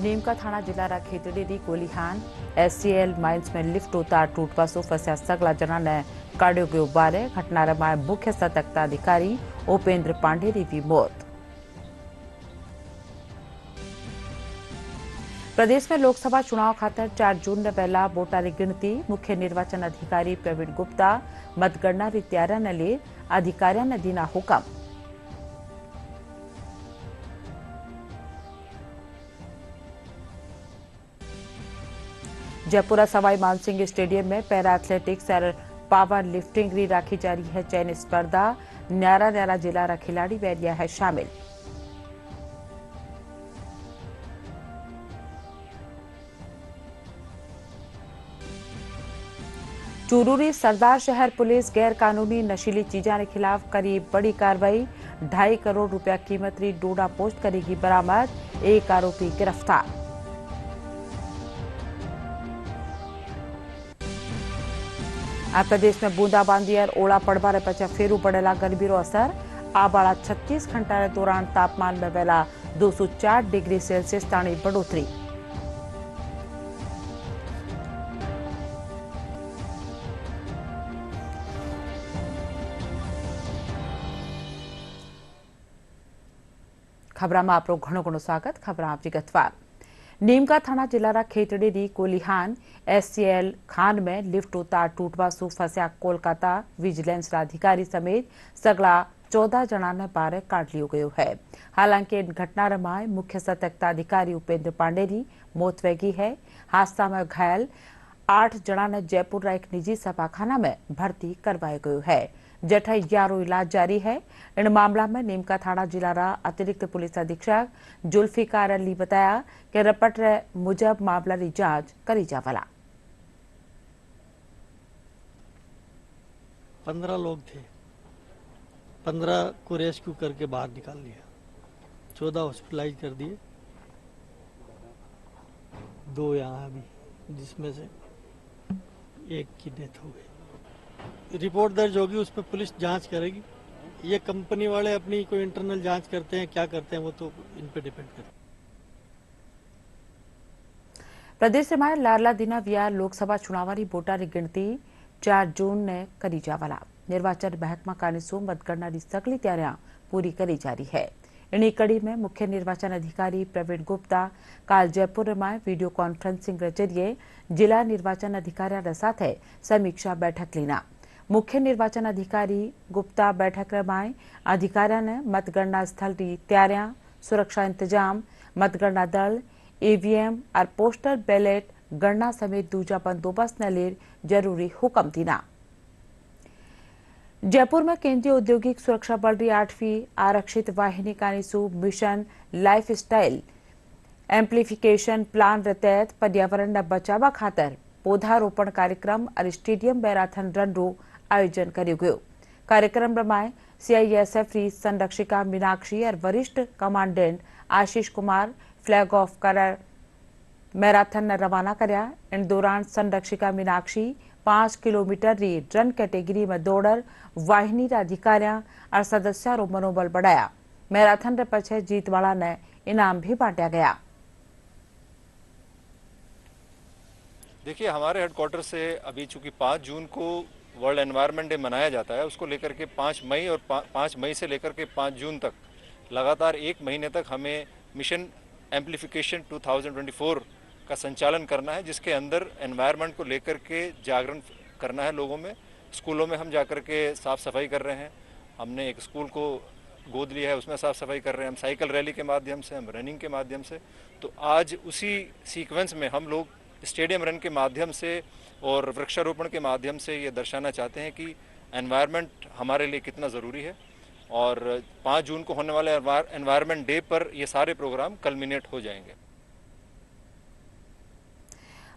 नीमका थाना जिल्लारा Khetri Kolihan SCL mines में lift उतार तूटवासो फस्या सगला जणाने काढ्यो गयो बारे। घटनारामां मुख्य सतर्कता अधिकारी उपेंद्र पांडेरी की मौत। प्रदेश में लोकसभा चुनाव खातर 4 जून ने पहला वोटारी गिनती। मुख्य निर्वाचन अधिकारी प्रवीण गुप्ता मतगणना री तैयारियां ने लिए अधिकारियों ने दीना हुक्म। जयपुर सवाई मानसिंह स्टेडियम में पैरा एथलेटिक्स और पावर लिफ्टिंग री राखी जा रही है चयनित स्पर्धा। न्यारा न्यारा जिला रा खिलाड़ी बैरिया है शामिल। चूरूरी सरदार शहर पुलिस गैर कानूनी नशीली चीजों के खिलाफ करी बड़ी कार्रवाई। 2.5 करोड़ रुपया कीमत री डोडा पोस्ट करेगी बरामद। एक आरोपी गिरफ्तार। आ प्रदेश में बूंदाबांदी और ओला पड़वा पछा फेरू पड़ेला गर्मी रो असर। आ बाळा 36 घंटा के दौरान तापमान में पहला 204 डिग्री सेल्सियस ताणी बढ़ोतरी। खबरां में आपरो घणो घणो स्वागत। खबरां विगतवार। नीमका थाना जिल्लारा खेतड़ी री कोलिहान SCL खान में लिफ्ट उतार तूटवासु फंस्या कोलकाता विजिलेंस अधिकारी समेत सगला 14 जना ने बारे काढ लियो गयो है। हालांकि इन घटना में मुख्य सतर्कता अधिकारी उपेंद्र पांडेरी मौत वेगी है। हादसा में घायल 8 जना ने जयपुर एक निजी सफाखाना में भर्ती करवाया गयो है। जठई यारो इलाज जारी है। इन मामला में नीमका थाना जिला अतिरिक्त पुलिस अधीक्षक जुल्फिकार अली बताया कि रपट मुजब मामला की जांच करी जावला। 15 लोग थे। 15 को रेस्क्यू करके बाहर निकाल लिया। 14 हॉस्पिटलाइज कर दिए। 2 यहाँ अभी, जिसमें से एक की डेथ हो गई। रिपोर्ट दर्ज होगी, उस पर पुलिस जांच करेगी। ये कंपनी वाले अपनी कोई इंटरनल जांच करते हैं, क्या करते हैं वो तो इन पे डिपेंड करता है। प्रदेश में लारला दीना विया लोकसभा चुनावारी वोटारी गिनती 4 जून ने करी जावला। निर्वाचन महकमा कानिसो मतगणना की सगली तैयारियां पूरी करी जा रही है। इन्हीं कड़ी में मुख्य निर्वाचन अधिकारी प्रवीण गुप्ता काल जयपुर में वीडियो कॉन्फ्रेंसिंग के जरिए जिला निर्वाचन अधिकारियों साथ समीक्षा बैठक लीना। मुख्य निर्वाचन अधिकारी गुप्ता बैठक में अधिकारियों ने मतगणना स्थल की तैयारियां, सुरक्षा इंतजाम, मतगणना दल, EVM और पोस्टल बैलेट गणना समेत दूजा बंदोबस्त ने लिए जरूरी हुक्म दीना। जयपुर में केंद्रीय औद्योगिक सुरक्षा बल की 8वीं आरक्षित वाहिनी कानिसु mission lifestyle amplification plan के तहत पर्यावरण ने बचावा खातर पौधारोपण कार्यक्रम और स्टेडियम मैराथन रन रो आयोजन किया गयो। कार्यक्रम में CISF री संरक्षिका मीनाक्षी और वरिष्ठ commandant Ashish Kumar flag of कर मैराथन ने रवाना करया। इन दौरान संरक्षिका मीनाक्षी 5 किलोमीटर री रन कैटेगरी में दौड़र वाहिनी अधिकारियों और सदस्यों रो मनोबल बढ़ाया। मैराथन रे पछे जीत वाला ने इनाम भी बांटा गया। देखिए, हमारे हेडक्वार्टर से अभी चूंकि 5 जून को वर्ल्ड एनवायरनमेंट डे मनाया जाता है, उसको लेकर के 5 मई और 5 मई से लेकर के 5 जून तक लगातार 1 महीने तक हमें मिशन एम्प्लीफिकेशन 2024 का संचालन करना है, जिसके अंदर एनवायरनमेंट को लेकर के जागरण करना है लोगों में। स्कूलों में हम जाकर के साफ़ सफाई कर रहे हैं। हमने एक स्कूल को गोद लिया है, उसमें साफ़ सफाई कर रहे हैं। हम साइकिल रैली के माध्यम से, हम रनिंग के माध्यम से। तो आज उसी सीक्वेंस में हम लोग स्टेडियम रन के माध्यम से और वृक्षारोपण के माध्यम से ये दर्शाना चाहते हैं कि एनवायरनमेंट हमारे लिए कितना ज़रूरी है। और 5 जून को होने वाले एनवायरनमेंट डे पर ये सारे प्रोग्राम कल्मिनेट हो जाएंगे।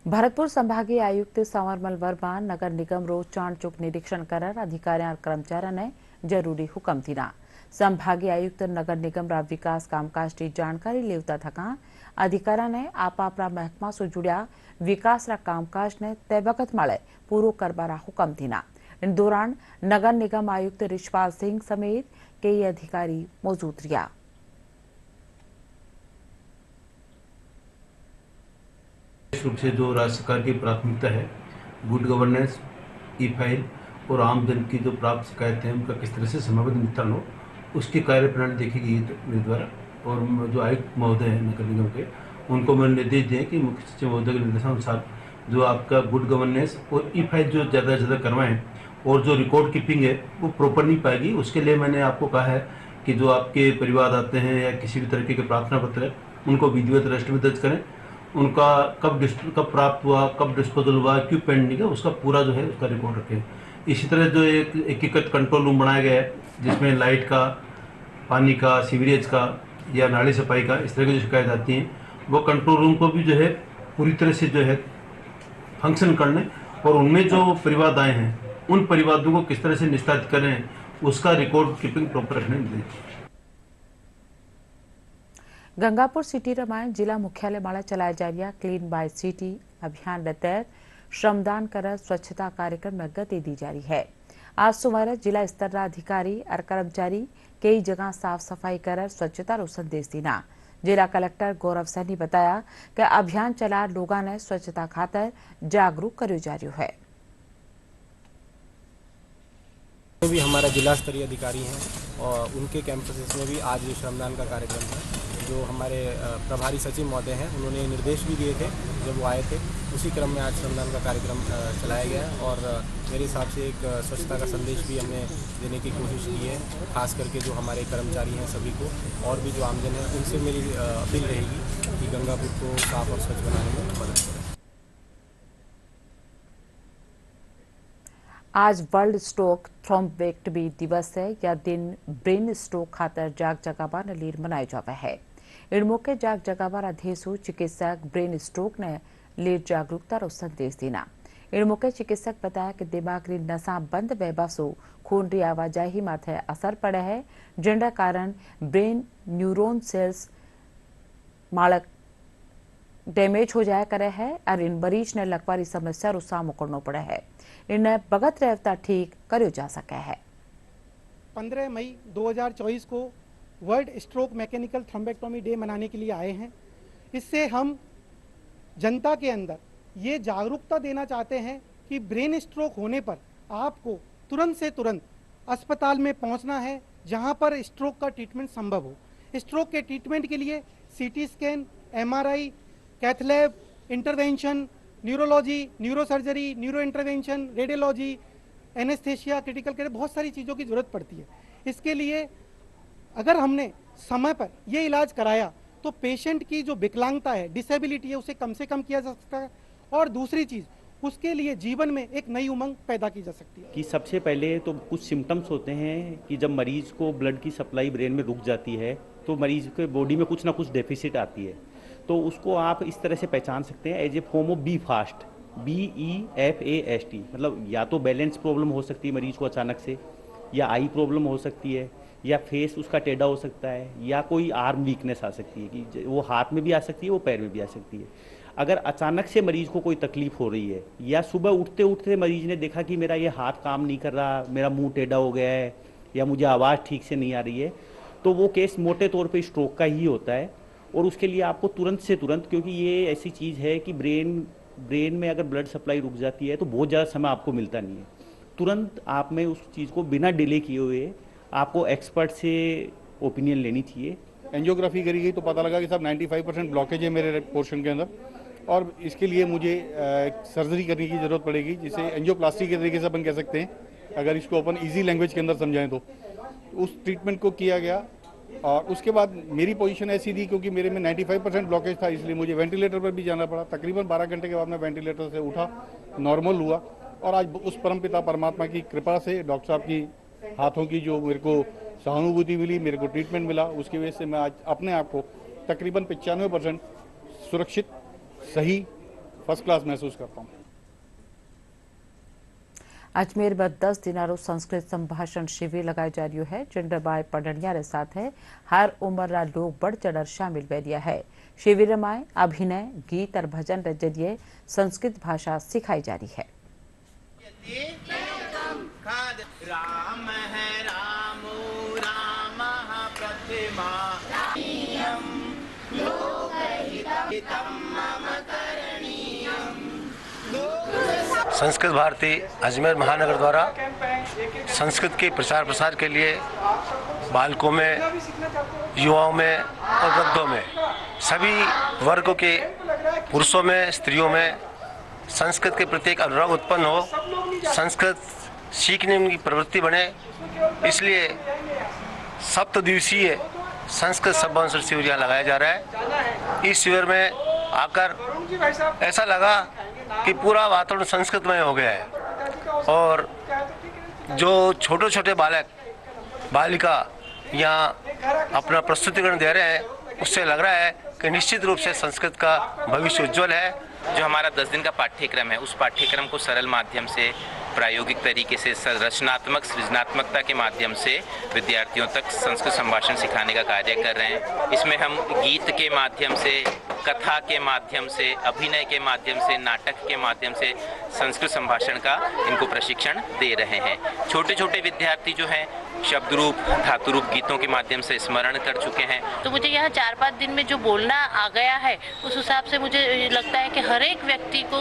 भरतपुर संभागीय आयुक्त संवरमल वर्मा नगर निगम रो चाणचूक निरीक्षण कर अधिकारियों और कर्मचारियों ने जरूरी हुक्म दीना। संभागीय आयुक्त नगर निगम रा विकास कामकाज की जानकारी लेवता थका अधिकारियों ने आपा महकमा से जुड़िया विकास रा कामकाज ने तय वक्त माळे पूरो करवारा हुक्म दीना। इन दौरान नगर निगम आयुक्त रिशपाल सिंह समेत कई अधिकारी मौजूद रहा। रूप से जो राज्य सरकार की प्राथमिकता है, गुड गवर्नेंस, ई फाइल और आमजन की जो प्राप्त शिकायतें हैं उनका किस तरह से समयबद्ध निपटान हो, उसकी कार्यप्रणाली देखी गई है मेरे द्वारा। और जो आयुक्त महोदय हैं नगर निगम के, उनको मैंने निर्देश दिए कि मुख्य सचिव महोदय के निर्देशानुसार जो आपका गुड गवर्नेंस और ई फाइल जो ज़्यादा से ज़्यादा करवाएं, और जो रिकॉर्ड कीपिंग है वो प्रॉपर नहीं पाएगी, उसके लिए मैंने आपको कहा है कि जो आपके परिवार आते हैं या किसी भी तरीके के प्रार्थना पत्र है उनको विधिवत रजिस्टर में दर्ज करें, उनका कब प्राप्त हुआ, कब डिस्पोजल हुआ, क्यों पेंडिंग है, उसका पूरा जो है उसका रिकॉर्ड रखें। इसी तरह जो एक एकीकृत कंट्रोल रूम बनाया गया है जिसमें लाइट का, पानी का, सीवरेज का या नाली सफाई का इस तरह की जो शिकायत आती हैं, वो कंट्रोल रूम को भी जो है पूरी तरह से जो है फंक्शन करने और उनमें जो परिवाद आए हैं उन परिवादों को किस तरह से निस्तारित करें उसका रिकॉर्ड कीपिंग प्रॉपर रखने दीजिए। गंगापुर सिटी रमायण जिला मुख्यालय माड़ा चलाया जा रहा क्लीन बाय सिटी अभियान तहत श्रमदान कर स्वच्छता कार्यक्रम में गति दी जा रही है। आज सुमारे जिला स्तर अधिकारी और कर्मचारी कई जगह साफ सफाई कर स्वच्छता रो संदेश दीना। जिला कलेक्टर गौरव सैनी बताया कि अभियान चला लोगों ने स्वच्छता खातर जागरूक करो जा रहा है। भी हमारा जिला स्तरीय अधिकारी हैं और उनके कैंपस में भी आज श्रमदान का कार्यक्रम है। जो हमारे प्रभारी सचिव महोदय हैं उन्होंने निर्देश भी दिए थे जब वो आए थे, उसी क्रम में आज श्रमदान का कार्यक्रम चलाया गया है। और मेरे हिसाब से एक स्वच्छता का संदेश भी हमने देने की कोशिश की है, खास करके जो हमारे कर्मचारी हैं सभी को, और भी जो आमजन है उनसे मेरी अपील रहेगी कि गंगापुर को साफ और स्वच्छ बनाने में मदद करें। आज वर्ल्ड स्ट्रोक थ्रोम्बेक्टमी दिवस है। यह दिन ब्रेन स्ट्रोक खातर जाग जगाबार लीर मनाया जाता है। इन मौके जाग जगाबार अधेसु चिकित्सक ब्रेन स्ट्रोक ने लीर जागरूकता रो संदेश देना। इन मौके चिकित्सक बताया कि दिमाग री नसा बंद बेबासो खून री आवाजाही माथे असर पड़े है, जिनका कारण ब्रेन न्यूरॉन सेल्स माड़क डैमेज हो जाया करे है और इन मरीज ने लकवारी समस्या रो सामनो करना पड़े है। इन्हें बगत रहता ठीक करो जा सके है। 15 मई 2024 को world stroke mechanical thrombectomy day मनाने के लिए आए हैं। इससे हम जनता के अंदर ये जागरूकता देना चाहते हैं कि ब्रेन स्ट्रोक होने पर आपको तुरंत से तुरंत अस्पताल में पहुंचना है जहां पर स्ट्रोक का ट्रीटमेंट संभव हो। स्ट्रोक के ट्रीटमेंट के लिए CT scan, MRI, cath lab, intervention, neurology, neurosurgery, neuro intervention, radiology, anaesthesia, critical care, बहुत सारी चीज़ों की ज़रूरत पड़ती है। इसके लिए अगर हमने समय पर ये इलाज कराया तो पेशेंट की जो विकलांगता है, डिसेबिलिटी है, उसे कम से कम किया जा सकता है। और दूसरी चीज़, उसके लिए जीवन में एक नई उमंग पैदा की जा सकती है। कि सबसे पहले तो कुछ सिम्टम्स होते हैं कि जब मरीज को ब्लड की सप्लाई ब्रेन में रुक जाती है तो मरीज के बॉडी में कुछ ना कुछ डेफिसिट आती है, तो उसको आप इस तरह से पहचान सकते हैं as a form of be fast, BEFAST। मतलब या तो बैलेंस प्रॉब्लम हो सकती है मरीज को अचानक से, या आई प्रॉब्लम हो सकती है, या फेस उसका टेढ़ा हो सकता है, या कोई आर्म वीकनेस आ सकती है कि वो हाथ में भी आ सकती है, वो पैर में भी आ सकती है। अगर अचानक से मरीज को कोई तकलीफ हो रही है, या सुबह उठते उठते मरीज ने देखा कि मेरा ये हाथ काम नहीं कर रहा, मेरा मुंह टेढ़ा हो गया है, या मुझे आवाज़ ठीक से नहीं आ रही है, तो वो केस मोटे तौर पे स्ट्रोक का ही होता है। और उसके लिए आपको तुरंत से तुरंत, क्योंकि ये ऐसी चीज़ है कि ब्रेन में अगर ब्लड सप्लाई रुक जाती है तो बहुत ज़्यादा समय आपको मिलता नहीं है। तुरंत आप में उस चीज़ को बिना डिले किए हुए आपको एक्सपर्ट से ओपिनियन लेनी चाहिए। एंजियोग्राफी करी गई तो पता लगा कि साहब 95% ब्लॉकेज है मेरे पोर्शन के अंदर, और इसके लिए मुझे सर्जरी करने की ज़रूरत पड़ेगी, जिसे एंजियोप्लास्टी के तरीके से अपन कह सकते हैं अगर इसको अपन इजी लैंग्वेज के अंदर समझाएं तो। उस ट्रीटमेंट को किया गया और उसके बाद मेरी पोजीशन ऐसी थी क्योंकि मेरे में 95% ब्लॉकेज था, इसलिए मुझे वेंटिलेटर पर भी जाना पड़ा। तकरीबन 12 घंटे के बाद मैं वेंटिलेटर से उठा, नॉर्मल हुआ, और आज उस परमपिता परमात्मा की कृपा से, डॉक्टर साहब की हाथों की जो मेरे को सहानुभूति मिली, मेरे को ट्रीटमेंट मिला, उसकी वजह से मैं आज अपने आप को तकरीबन 95% सुरक्षित, सही, फर्स्ट क्लास महसूस करता हूँ। अजमेर में 10 दिनारो संस्कृत संभाषण शिविर लगाया जा रही है, जिनमें बाय पढ़निया रे साथ है हर उम्र लोग बढ़ चढ़ शामिल बैरिया है। शिविर में अभिनय, गीत और भजन के जरिए संस्कृत भाषा सिखाई जा रही है। राम है रामो रामः प्रतिमा लोकहितं मम करणीयम्। संस्कृत भारती अजमेर महानगर द्वारा संस्कृत के प्रचार प्रसार के लिए बालकों में, युवाओं में और वृद्धों में, सभी वर्गों के पुरुषों में, स्त्रियों में संस्कृत के प्रति एक अनुराग उत्पन्न हो, संस्कृत सीखने की प्रवृत्ति बने, इसलिए 7 दिवसीय संस्कृत सब्बंसर शिविर यहाँ लगाया जा रहा है। इस शिविर में आकर ऐसा लगा कि पूरा वातावरण संस्कृतमय हो गया है और जो छोटे छोटे बालक बालिका यहाँ अपना प्रस्तुतिकरण दे रहे हैं, उससे लग रहा है कि निश्चित रूप से संस्कृत का भविष्य उज्जवल है। जो हमारा 10 दिन का पाठ्यक्रम है, उस पाठ्यक्रम को सरल माध्यम से, प्रायोगिक तरीके से, रचनात्मक सृजनात्मकता के माध्यम से विद्यार्थियों तक संस्कृत संभाषण सिखाने का कार्य कर रहे हैं। इसमें हम गीत के माध्यम से, कथा के माध्यम से, अभिनय के माध्यम से, नाटक के माध्यम से संस्कृत संभाषण का इनको प्रशिक्षण दे रहे हैं। छोटे छोटे विद्यार्थी जो हैं शब्द रूप, धातु रूप गीतों के माध्यम से स्मरण कर चुके हैं। तो मुझे यहाँ 4-5 दिन में जो बोलना आ गया है, उस हिसाब से मुझे लगता है कि हर एक व्यक्ति को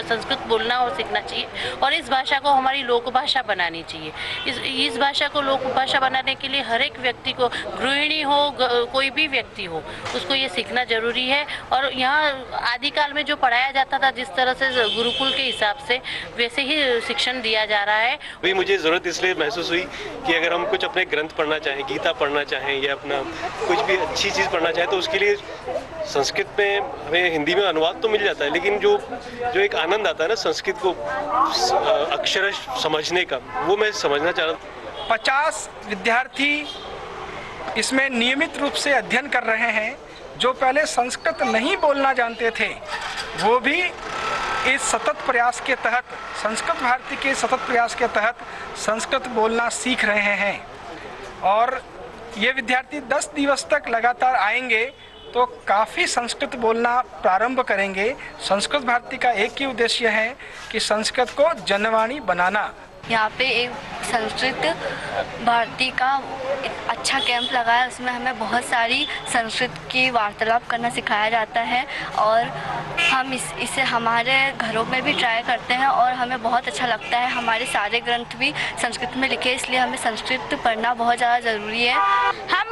संस्कृत बोलना और सीखना चाहिए और इस भाषा को हमारी लोक भाषा बनानी चाहिए। इस भाषा को लोक भाषा बनाने के लिए हर एक व्यक्ति को, गृहिणी हो, कोई भी व्यक्ति हो, उसको ये सीखना जरूरी है। और यहाँ आदिकाल में जो पढ़ाया जाता था, जिस तरह से गुरुकुल के हिसाब से, वैसे ही शिक्षण दिया जा रहा है। भाई मुझे ज़रूरत इसलिए महसूस हुई कि अगर हम कुछ अपने ग्रंथ पढ़ना चाहें, गीता पढ़ना चाहें या अपना कुछ भी अच्छी चीज़ पढ़ना चाहें, तो उसके लिए संस्कृत में हमें हिंदी में अनुवाद तो मिल जाता है, लेकिन जो एक आनंद आता है ना संस्कृत को अक्षर समझने का, वो मैं समझना चाह रहा हूँ। 50 विद्यार्थी इसमें नियमित रूप से अध्ययन कर रहे हैं। जो पहले संस्कृत नहीं बोलना जानते थे, वो भी इस सतत प्रयास के तहत, संस्कृत भारती के सतत प्रयास के तहत संस्कृत बोलना सीख रहे हैं। और ये विद्यार्थी 10 दिवस तक लगातार आएंगे तो काफ़ी संस्कृत बोलना प्रारंभ करेंगे। संस्कृत भारती का एक ही उद्देश्य है कि संस्कृत को जनवाणी बनाना। यहाँ पे एक संस्कृत भारती का एक अच्छा कैंप लगा है, उसमें हमें बहुत सारी संस्कृत की वार्तालाप करना सिखाया जाता है और हम इसे हमारे घरों में भी ट्राई करते हैं और हमें बहुत अच्छा लगता है। हमारे सारे ग्रंथ भी संस्कृत में लिखे, इसलिए हमें संस्कृत पढ़ना बहुत ज़्यादा ज़रूरी है। हम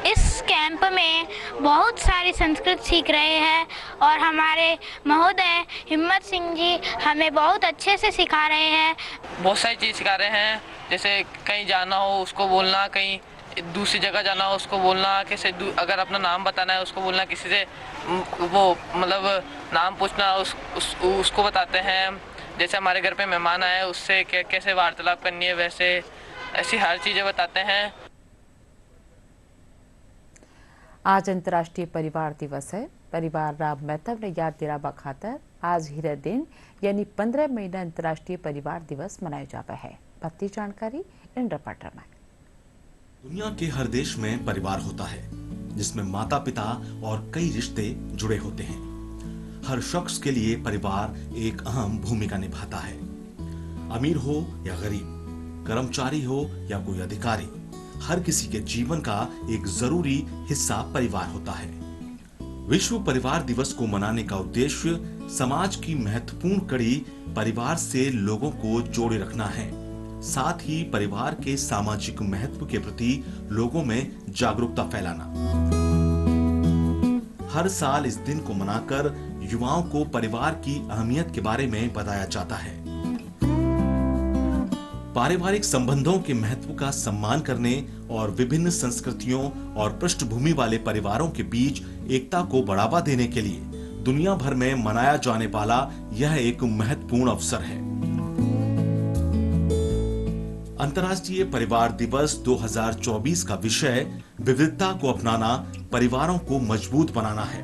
इस कैंप में बहुत सारी संस्कृत सीख रहे हैं और हमारे महोदय हिम्मत सिंह जी हमें बहुत अच्छे से सिखा रहे हैं। बहुत सारी चीज़ सिखा रहे हैं, जैसे कहीं जाना हो उसको बोलना, कहीं दूसरी जगह जाना हो उसको बोलना, कैसे अगर अपना नाम बताना है उसको बोलना, किसी से वो मतलब नाम पूछना उसको बताते हैं। जैसे हमारे घर पे मेहमान आए उससे कैसे वार्तालाप करनी है, वैसे ऐसी हर चीज़ें बताते हैं। आज अंतर्राष्ट्रीय परिवार दिवस है। परिवार राम मेहता ने याद दिलावा खातर आज हीरे दिन यानी 15 मई अंतर्राष्ट्रीय परिवार दिवस मनाया जाता है। भक्ति जानकारी इन रिपोर्टर में। दुनिया के हर देश में परिवार होता है, जिसमें माता पिता और कई रिश्ते जुड़े होते हैं। हर शख्स के लिए परिवार एक अहम भूमिका निभाता है। अमीर हो या गरीब, कर्मचारी हो या कोई अधिकारी, हर किसी के जीवन का एक जरूरी हिस्सा परिवार होता है। विश्व परिवार दिवस को मनाने का उद्देश्य समाज की महत्वपूर्ण कड़ी परिवार से लोगों को जोड़े रखना है, साथ ही परिवार के सामाजिक महत्व के प्रति लोगों में जागरूकता फैलाना। हर साल इस दिन को मनाकर युवाओं को परिवार की अहमियत के बारे में बताया जाता है। पारिवारिक संबंधों के महत्व का सम्मान करने और विभिन्न संस्कृतियों और पृष्ठभूमि वाले परिवारों के बीच एकता को बढ़ावा देने के लिए दुनिया भर में मनाया जाने वाला यह एक महत्वपूर्ण अवसर है। अंतर्राष्ट्रीय परिवार दिवस 2024 का विषय विविधता को अपनाना, परिवारों को मजबूत बनाना है।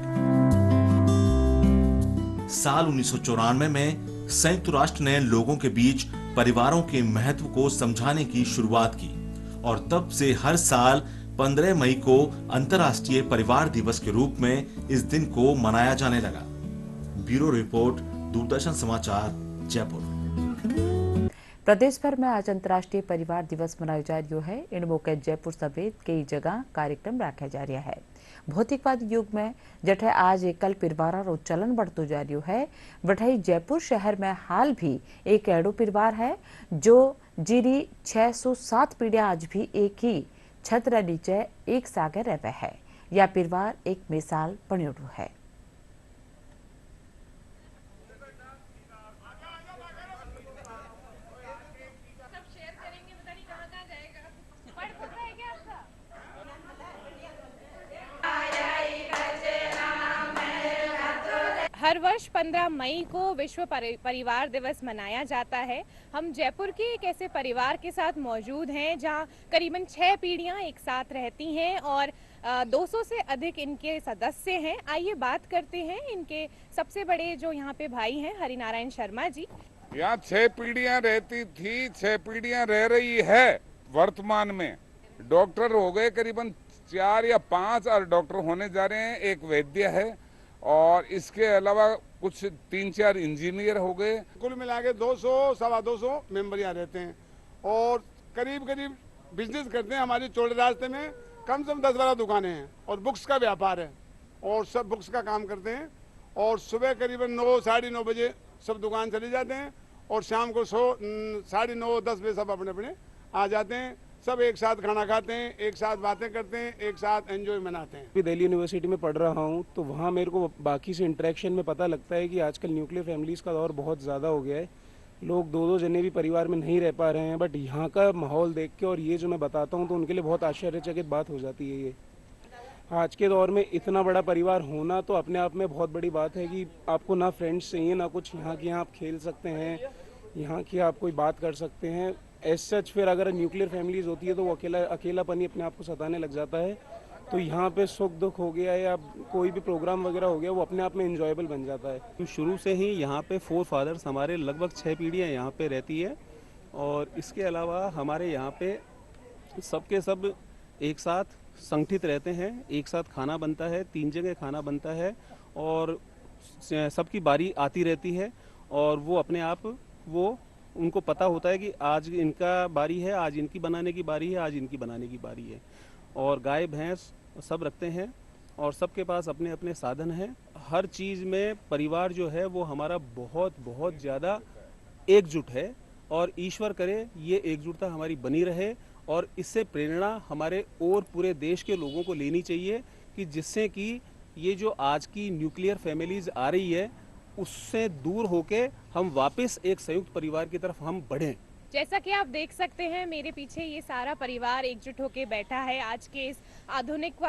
साल 1994 में संयुक्त राष्ट्र ने लोगों के बीच परिवारों के महत्व को समझाने की शुरुआत की और तब से हर साल 15 मई को अंतर्राष्ट्रीय परिवार दिवस के रूप में इस दिन को मनाया जाने लगा। ब्यूरो रिपोर्ट, दूरदर्शन समाचार, जयपुर। प्रदेश भर में आज अंतर्राष्ट्रीय परिवार दिवस मनायो जा रही है। इन मौके जयपुर समेत कई जगह कार्यक्रम रखा जा रहा है। भौतिकवादी युग में जठे आज एकल परिवार रो चलन बढ़तो जा रही है। वठाई जयपुर शहर में हाल भी एक एडो परिवार है जो जीरी 607 पीढ़ियां आज भी एक ही छत नीचे एक सागे रहवे है। यह परिवार एक मिसाल बन्यो है। हर वर्ष 15 मई को विश्व परिवार दिवस मनाया जाता है। हम जयपुर के एक ऐसे परिवार के साथ मौजूद हैं जहां करीबन 6 पीढ़ियां एक साथ रहती हैं और 200 से अधिक इनके सदस्य हैं। आइए बात करते हैं इनके सबसे बड़े जो यहाँ पे भाई हैं, हरिनारायण शर्मा जी। यहाँ 6 पीढ़ियां रहती थी, 6 पीढ़ियां रह रही है। वर्तमान में डॉक्टर हो गए करीबन 4 या 5 और डॉक्टर होने जा रहे हैं। एक वैद्य है और इसके अलावा कुछ 3-4 इंजीनियर हो गए। कुल मिला के 200 सवा 200 मेंबर यहाँ रहते हैं और करीब करीब बिजनेस करते हैं। हमारी चौड़े रास्ते में कम से कम 10-12 दुकानें हैं और बुक्स का व्यापार है और सब बुक्स का काम करते हैं। और सुबह करीबन 9 साढ़े 9 बजे सब दुकान चले जाते हैं और शाम को 9:30 10 बजे सब अपने अपने आ जाते हैं। सब एक साथ खाना खाते हैं, एक साथ बातें करते हैं, एक साथ एंजॉय मनाते हैं। अभी दिल्ली यूनिवर्सिटी में पढ़ रहा हूँ तो वहाँ मेरे को बाकी से इंटरेक्शन में पता लगता है कि आजकल न्यूक्लियर फैमिलीज़ का दौर बहुत ज़्यादा हो गया है। लोग 2-2 जने भी परिवार में नहीं रह पा रहे हैं। बट यहाँ का माहौल देख के और ये जो मैं बताता हूँ तो उनके लिए बहुत आश्चर्यचकित बात हो जाती है। ये आज के दौर में इतना बड़ा परिवार होना तो अपने आप में बहुत बड़ी बात है कि आपको ना फ्रेंड्स चाहिए ना कुछ। यहाँ की आप खेल सकते हैं, यहाँ की आप कोई बात कर सकते हैं। एज सच फिर अगर न्यूक्लियर फैमिलीज होती है तो वो अकेलापन ही अपने आप को सताने लग जाता है। तो यहाँ पे सुख दुख हो गया या कोई भी प्रोग्राम वगैरह हो गया वो अपने आप में एंजॉयबल बन जाता है। शुरू से ही यहाँ पे 4 फादर्स हमारे लगभग 6 पीढ़ियाँ यहाँ पे रहती है और इसके अलावा हमारे यहाँ पे सबके सब एक साथ संगठित रहते हैं। एक साथ खाना बनता है, 3 जगह खाना बनता है और सबकी बारी आती रहती है और वो अपने आप उनको पता होता है कि आज इनका बारी है, आज इनकी बनाने की बारी है, आज इनकी बनाने की बारी है। और गाय भैंस सब रखते हैं और सबके पास अपने अपने साधन हैं। हर चीज़ में परिवार जो है वो हमारा बहुत बहुत ज़्यादा एकजुट है और ईश्वर करे ये एकजुटता हमारी बनी रहे और इससे प्रेरणा हमारे और पूरे देश के लोगों को लेनी चाहिए कि जिससे कि ये जो आज की न्यूक्लियर फैमिलीज आ रही है उससे दूर होके हम वापस एक संयुक्त परिवार की तरफ हम बढ़ें। जैसा कि आप देख सकते हैं मेरे पीछे ये सारा परिवार एकजुट होकर बैठा है। आज के इस आधुनिक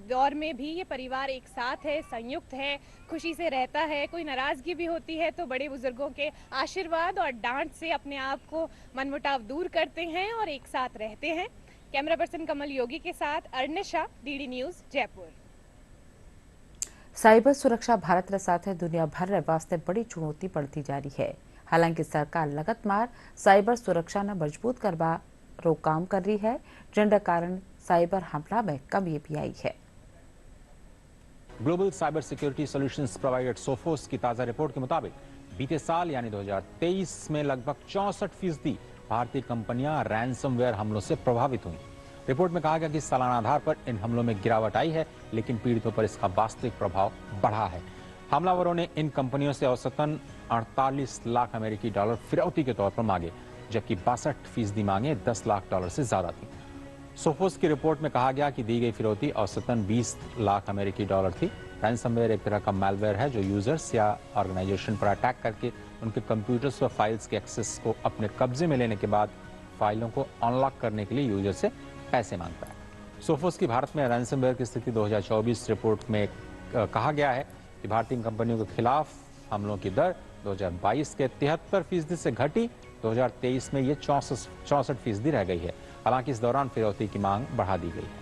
दौर में भी ये परिवार एक साथ है, संयुक्त है, खुशी से रहता है। कोई नाराजगी भी होती है तो बड़े बुजुर्गों के आशीर्वाद और डांट से अपने आप को मनमुटाव दूर करते हैं और एक साथ रहते हैं। कैमरा पर्सन कमल योगी के साथ अर्निशा, डीडी न्यूज, जयपुर। साइबर सुरक्षा भारत रे साथे दुनिया भर रे वास्ते बड़ी चुनौती पड़ती जा रही है। हालांकि सरकार लगातार साइबर सुरक्षा ने मजबूत करवा रो काम कर रही है, जिनके कारण साइबर हमला में कमी भी आई है। Global cyber security solutions provider Sophos की ताजा रिपोर्ट के मुताबिक बीते साल यानी 2023 में लगभग 64% भारतीय कंपनियां रैंसमवेयर हमलों से प्रभावित हुई। रिपोर्ट में कहा गया कि सालाना आधार पर इन हमलों में गिरावट आई है, लेकिन पीड़ितों पर इसका वास्तविक प्रभाव बढ़ा है। हमलावरों ने इन कंपनियों से औसतन 48 लाख अमेरिकी डॉलर फिरौती के तौर पर मांगे, जबकि 62% मांगे 10 लाख डॉलर से ज्यादा थी। सोफोस की रिपोर्ट में कहा गया कि दी गई फिरौती औसतन 20 लाख अमेरिकी डॉलर थी। रैंसमवेयर एक तरह का मैलवेयर है जो यूजर्स या ऑर्गेनाइजेशन पर अटैक करके उनके कंप्यूटर्स व फाइल्स के एक्सेस को अपने कब्जे में लेने के बाद फाइलों को अनलॉक करने के लिए यूजर से पैसे मांगता है। सोफोस की भारत में रैंसमवेयर की स्थिति 2024 रिपोर्ट में कहा गया है कि भारतीय कंपनियों के खिलाफ हमलों की दर 2022 के 73% से घटी 2023 में ये 64% रह गई है। हालांकि इस दौरान फिरौती की मांग बढ़ा दी गई है।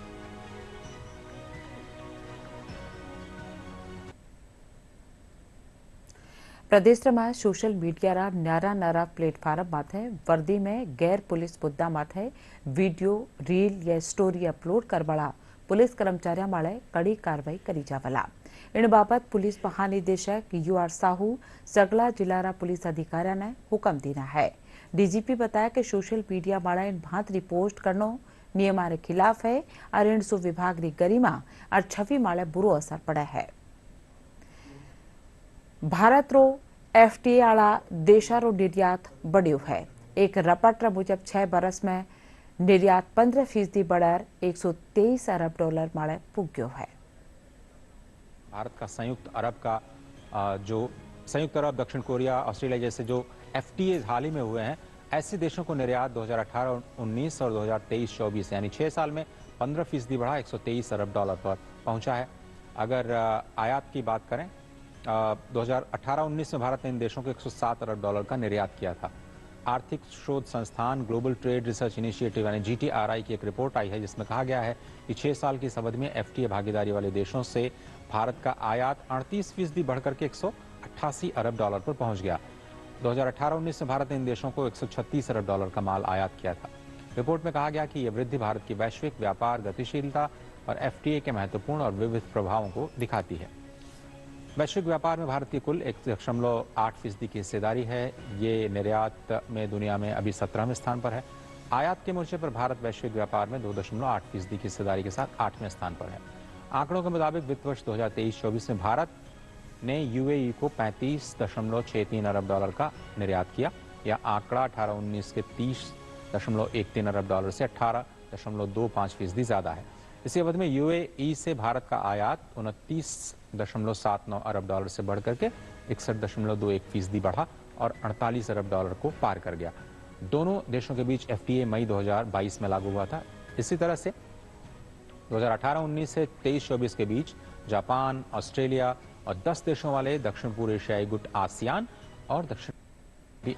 प्रदेश में सोशल मीडिया नारा प्लेटफॉर्म माथे वर्दी में गैर पुलिस मुद्दा माथे वीडियो, रील या स्टोरी अपलोड करवाला पुलिस कर्मचारी माळे कड़ी कार्रवाई करी जावला। इन बाबत पुलिस महानिदेशक UR साहू सगला जिल्ला पुलिस अधिकाऱ्यांना हुकम दिना है। DGP बताया कि सोशल मीडिया माड़ा इन भांतरी पोस्ट करनो नियमाने खिलाफ है और इन सो विभाग की गरिमा और छवि माड़े बुरो असर पड़ा है। भारत रो FTA आला देशा रो निर्यात बढ़्यो है। एक रपट मुजब 6 बरस में निर्यात 15% बढ़कर 123 अरब डॉलर माड़े पुग्यो है। भारत का संयुक्त अरब, दक्षिण कोरिया, ऑस्ट्रेलिया जैसे जो FTA हाल ही में हुए हैं, ऐसे देशों को निर्यात 2018-19 और 2023-24 यानी 6 साल में 15% बढ़ा 123 अरब डॉलर पर पहुंचा है। अगर आयात की बात करें, 2018-19 में भारत ने इन देशों को 107 अरब डॉलर का निर्यात किया था। आर्थिक शोध संस्थान ग्लोबल ट्रेड रिसर्च इनिशिएटिव यानी GTRI की एक रिपोर्ट आई है जिसमें कहा गया है कि 6 साल की इस अवधि में FTA भागीदारी वाले देशों से भारत का आयात 38% बढ़कर के 188 अरब डॉलर पर पहुंच गया। 2018-19 में भारत ने इन देशों को 136 अरब डॉलर का माल आयात किया था। रिपोर्ट में कहा गया कि यह वृद्धि भारत की वैश्विक व्यापार गतिशीलता और FTA के महत्वपूर्ण और विविध प्रभावों को दिखाती है। वैश्विक व्यापार में भारत की कुल 1.8% की हिस्सेदारी है। ये निर्यात में दुनिया में अभी 17वें स्थान पर है। आयात के मोर्चे पर भारत वैश्विक व्यापार में 2.8% की हिस्सेदारी के साथ 8वें स्थान पर है। आंकड़ों के मुताबिक वित्त वर्ष 2023-24 में भारत ने UAE को 35.63 अरब डॉलर का निर्यात किया। यह आंकड़ा 18-19 के 30.13 अरब डॉलर से 18.25% ज्यादा है। इसी अवधि में UAE से भारत का आयात 29.79 अरब डॉलर से बढ़कर के 61.21% बढ़ा और 48 अरब डॉलर को पार कर गया। दोनों देशों के बीच FTA मई 2022 में लागू हुआ था। इसी तरह से 2018-19 से 23-24 के बीच जापान, ऑस्ट्रेलिया और 10 देशों वाले दक्षिण पूर्व एशियाई गुट ASEAN और दक्षिण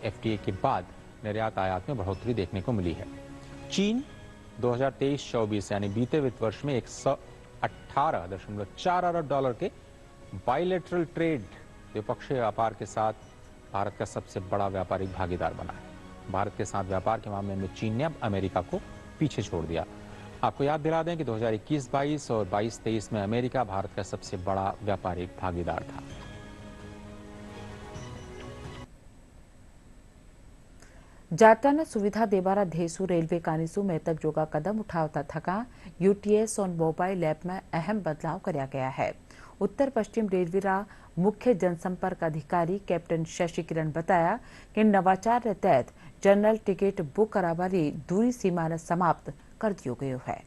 FTA के बाद निर्यात आयात में बढ़ोतरी देखने को मिली है। चीन 2023-24 यानी बीते वित्त वर्ष में 118.4 अरब डॉलर के बायलैटरल ट्रेड द्विपक्षीय व्यापार के साथ भारत का सबसे बड़ा व्यापारिक भागीदार बना है। भारत के साथ व्यापार के मामले में चीन ने अब अमेरिका को पीछे छोड़ दिया। आपको याद दिला दें कि 2021-22 और 22-23 में अमेरिका भारत का सबसे बड़ा व्यापारिक भागीदार था। यात्रा ने सुविधा देवारा धेसु रेलवे कानिसु में तक जोगा कदम उठावता थका UTS और मोबाइल ऐप में अहम बदलाव किया गया है। उत्तर पश्चिम रेलवे रा मुख्य जनसंपर्क अधिकारी कैप्टन शशि किरण बताया कि नवाचार के तहत जनरल टिकट बुक करावाली दूरी सीमा ने समाप्त कर दियो गयो है।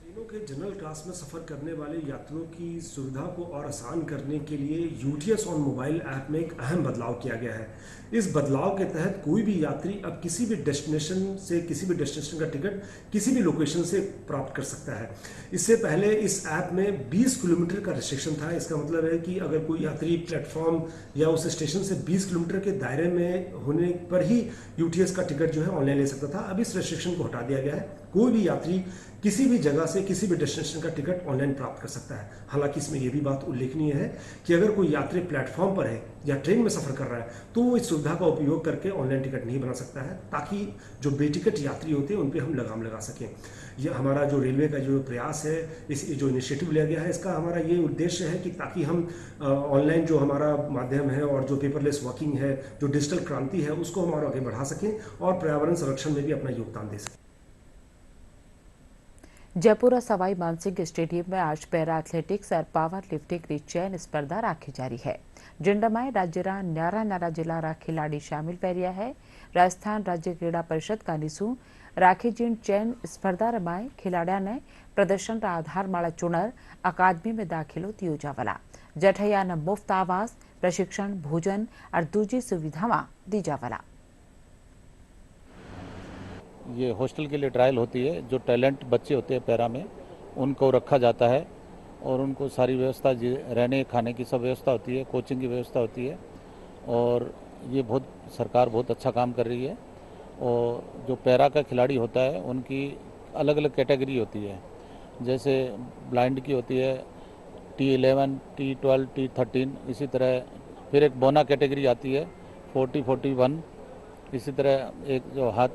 ट्रेनों के जनरल क्लास में सफर करने वाले यात्रियों की सुविधा को और आसान करने के लिए UTS ऑन मोबाइल ऐप में एक अहम बदलाव किया गया है। इस बदलाव के तहत कोई भी यात्री अब किसी भी डेस्टिनेशन का टिकट किसी भी लोकेशन से प्राप्त कर सकता है। इससे पहले इस ऐप में 20 किलोमीटर का रिस्ट्रिक्शन था। इसका मतलब है कि अगर कोई यात्री प्लेटफॉर्म या उस स्टेशन से 20 किलोमीटर के दायरे में होने पर ही UTS का टिकट जो है ऑनलाइन ले सकता था। अब इस रिस्ट्रिक्शन को हटा दिया गया है। कोई भी यात्री किसी भी जगह से किसी भी डेस्टिनेशन का टिकट ऑनलाइन प्राप्त कर सकता है। हालांकि इसमें यह भी बात उल्लेखनीय है कि अगर कोई यात्री प्लेटफॉर्म पर है या ट्रेन में सफर कर रहा है तो वो इस सुविधा का उपयोग करके ऑनलाइन टिकट नहीं बना सकता है, ताकि जो बेटिकट यात्री होते हैं उन पर हम लगाम लगा सकें। यह हमारा जो रेलवे का जो प्रयास है, इस जो इनिशिएटिव लिया गया है, इसका हमारा ये उद्देश्य है कि ताकि हम ऑनलाइन जो हमारा माध्यम है और जो पेपरलेस वर्किंग है, जो डिजिटल क्रांति है, उसको हम और आगे बढ़ा सकें और पर्यावरण संरक्षण में भी अपना योगदान दे सकें। जयपुर सवाई मानसिंह स्टेडियम में आज पैरा एथलेटिक्स और पावर लिफ्टिंग की चयन स्पर्धा राखी जा रही है। जिंडा में राज्य न्यारा जिला रा खिलाड़ी शामिल पैरिया है। राजस्थान राज्य क्रीड़ा परिषद का निसू राखी जिन चयन स्पर्धा रमाए खिलाड़िया ने प्रदर्शन रा आधार माड़ा चुनर अकादमी में दाखिलो दियो जावला। जठैया न मुफ्त आवास, प्रशिक्षण, भोजन और दूसरी सुविधावां दी जावला। ये हॉस्टल के लिए ट्रायल होती है। जो टैलेंट बच्चे होते हैं पैरा में उनको रखा जाता है और उनको सारी व्यवस्था, रहने खाने की सब व्यवस्था होती है, कोचिंग की व्यवस्था होती है और ये सरकार बहुत अच्छा काम कर रही है। और जो पैरा का खिलाड़ी होता है उनकी अलग अलग कैटेगरी होती है। जैसे ब्लाइंड की होती है T11, T12, T13, इसी तरह फिर एक बोना कैटेगरी आती है 40, 41। इसी तरह एक जो हाथ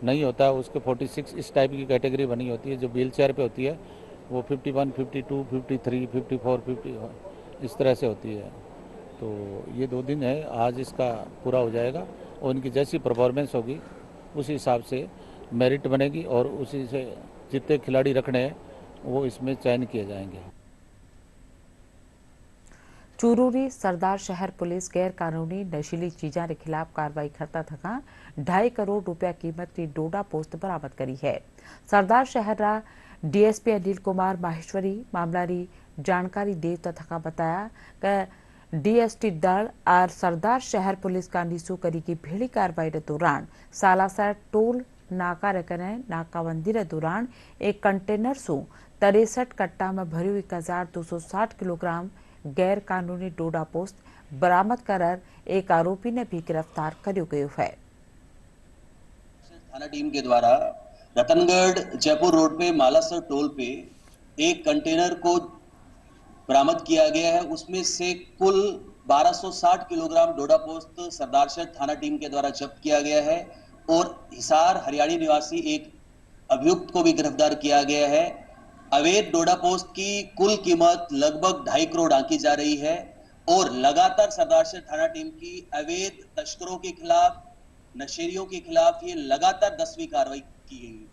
नहीं होता है उसके 46 इस टाइप की कैटेगरी बनी होती है। जो व्हील चेयर पे होती है वो 51, 52, 53, 54, 50 इस तरह से होती है। तो ये 2 दिन है, आज इसका पूरा हो जाएगा और इनकी जैसी परफॉर्मेंस होगी उसी हिसाब से मेरिट बनेगी और उसी से जितने खिलाड़ी रखने हैं वो इसमें चयन किए जाएंगे। चूरूरी सरदार शहर पुलिस गैर कानूनी नशीली चीज़ों के खिलाफ कार्रवाई करता थका 2.5 करोड़ रुपया कीमत की डोडा पोस्ट बरामद करी है। सरदार शहर डीएसपी अनिल कुमार माहेश्वरी मामला री जानकारी देवता थका बताया कि डीएसटी दल और सरदार शहर पुलिस का नीसू करी की भेड़ी कार्रवाई के दौरान सालासर टोल नाका रकने नाकाबंदी के दौरान एक कंटेनर सु 63 कट्टा में भरी 1260 किलोग्राम गैर कानूनी डोडा पोस्ट बरामद कर एक आरोपी ने भी गिरफ्तार करो गयो है। थाना टीम के द्वारा रतनगढ़ जयपुर रोड पे मालासर टोल पे एक कंटेनर को बरामद किया गया है। उसमें से कुल 1260 किलोग्राम डोडा पोस्ट सरदारशहर थाना टीम के द्वारा जब्त किया गया है और हिसार हरियाणी निवासी एक अभियुक्त को भी गिरफ्तार किया गया है। अवैध डोडा पोस्ट की कुल कीमत लगभग 2.5 करोड़ आंकी जा रही है और लगातार सरदारशहर थाना टीम की अवैध तस्करों के खिलाफ, नशेरियों के खिलाफ ये लगातार 10वीं कार्रवाई की गई है।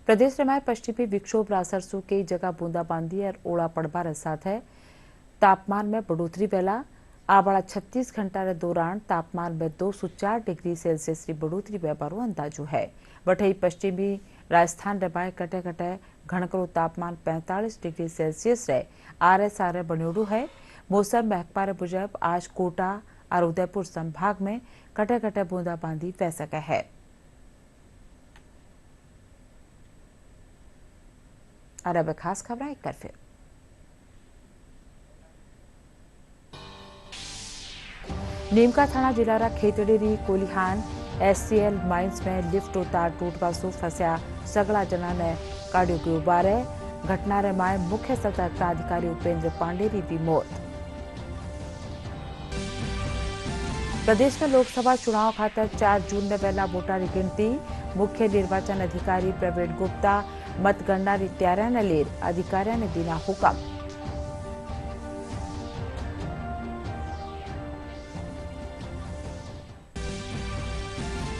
प्रदेश में पश्चिमी विक्षोभ रासरसू कई जगह बूंदाबांदी और ओला पड़वा साथ है तापमान में बढ़ोतरी वेला आवाड़ा 36 घंटा के दौरान तापमान में 204 डिग्री सेल्सियस की बढ़ोतरी व्यापारो अंदाजो है। वठई पश्चिमी राजस्थान रमाय कटे कटे घणकरो तापमान 45 डिग्री सेल्सियस रे आरे बन्योड़ू है। मौसम महकमा मुजब आज कोटा और उदयपुर संभाग में कटे कटे बूंदाबांदी वह सके है। और अब खास खबर एक कर फिर नीमका थाना जिला खेतड़ी कोलिहान एससीएल माइंस में लिफ्ट उतार टूटवा सु फंसा सगड़ा जना ने काढ़ो गयो बारे। घटना रे माय मुख्य सतर्कता अधिकारी उपेंद्र पांडे की भी मौत। प्रदेश में लोकसभा चुनाव खातर 4 जून में वेला वोटा की गिनती। मुख्य निर्वाचन अधिकारी प्रवीण गुप्ता मतगणना की तैयारियां ने ले अधिकारियों ने दिना हुक्म।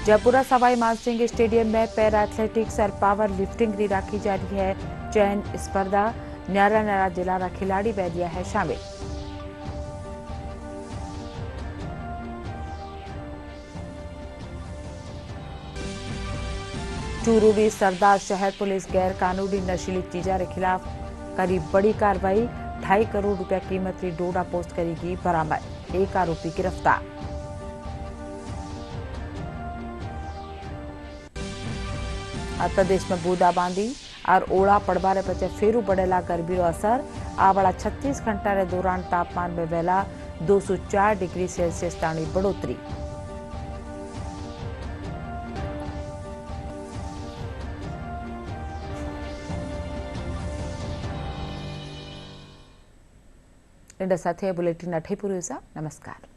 जयपुरा सवाई मानसिंह स्टेडियम में पैरा एथलेटिक्स और पावर लिफ्टिंग की राखी जा रही है चयन स्पर्धा। न्यारा न्यारा जिला का खिलाड़ी वह लिया है शामिल। चूरूरी सरदार शहर पुलिस गैर कानूनी नशीली चीजों के खिलाफ करी बड़ी कार्रवाई। 2.5 करोड़ रुपया कीमत की डोडा पोस्ट करेगी बरामद। एक आरोपी गिरफ्तार। प्रदेश में बूंदाबांदी और ओला पड़वा बचे फेरू बढ़ेला गर्मी असर। आवाड़ा 36 घंटा के दौरान तापमान में वेला 204 डिग्री सेल्सियस ताणी बढ़ोतरी। साथे बुलेटिन अठे पूरो। नमस्कार।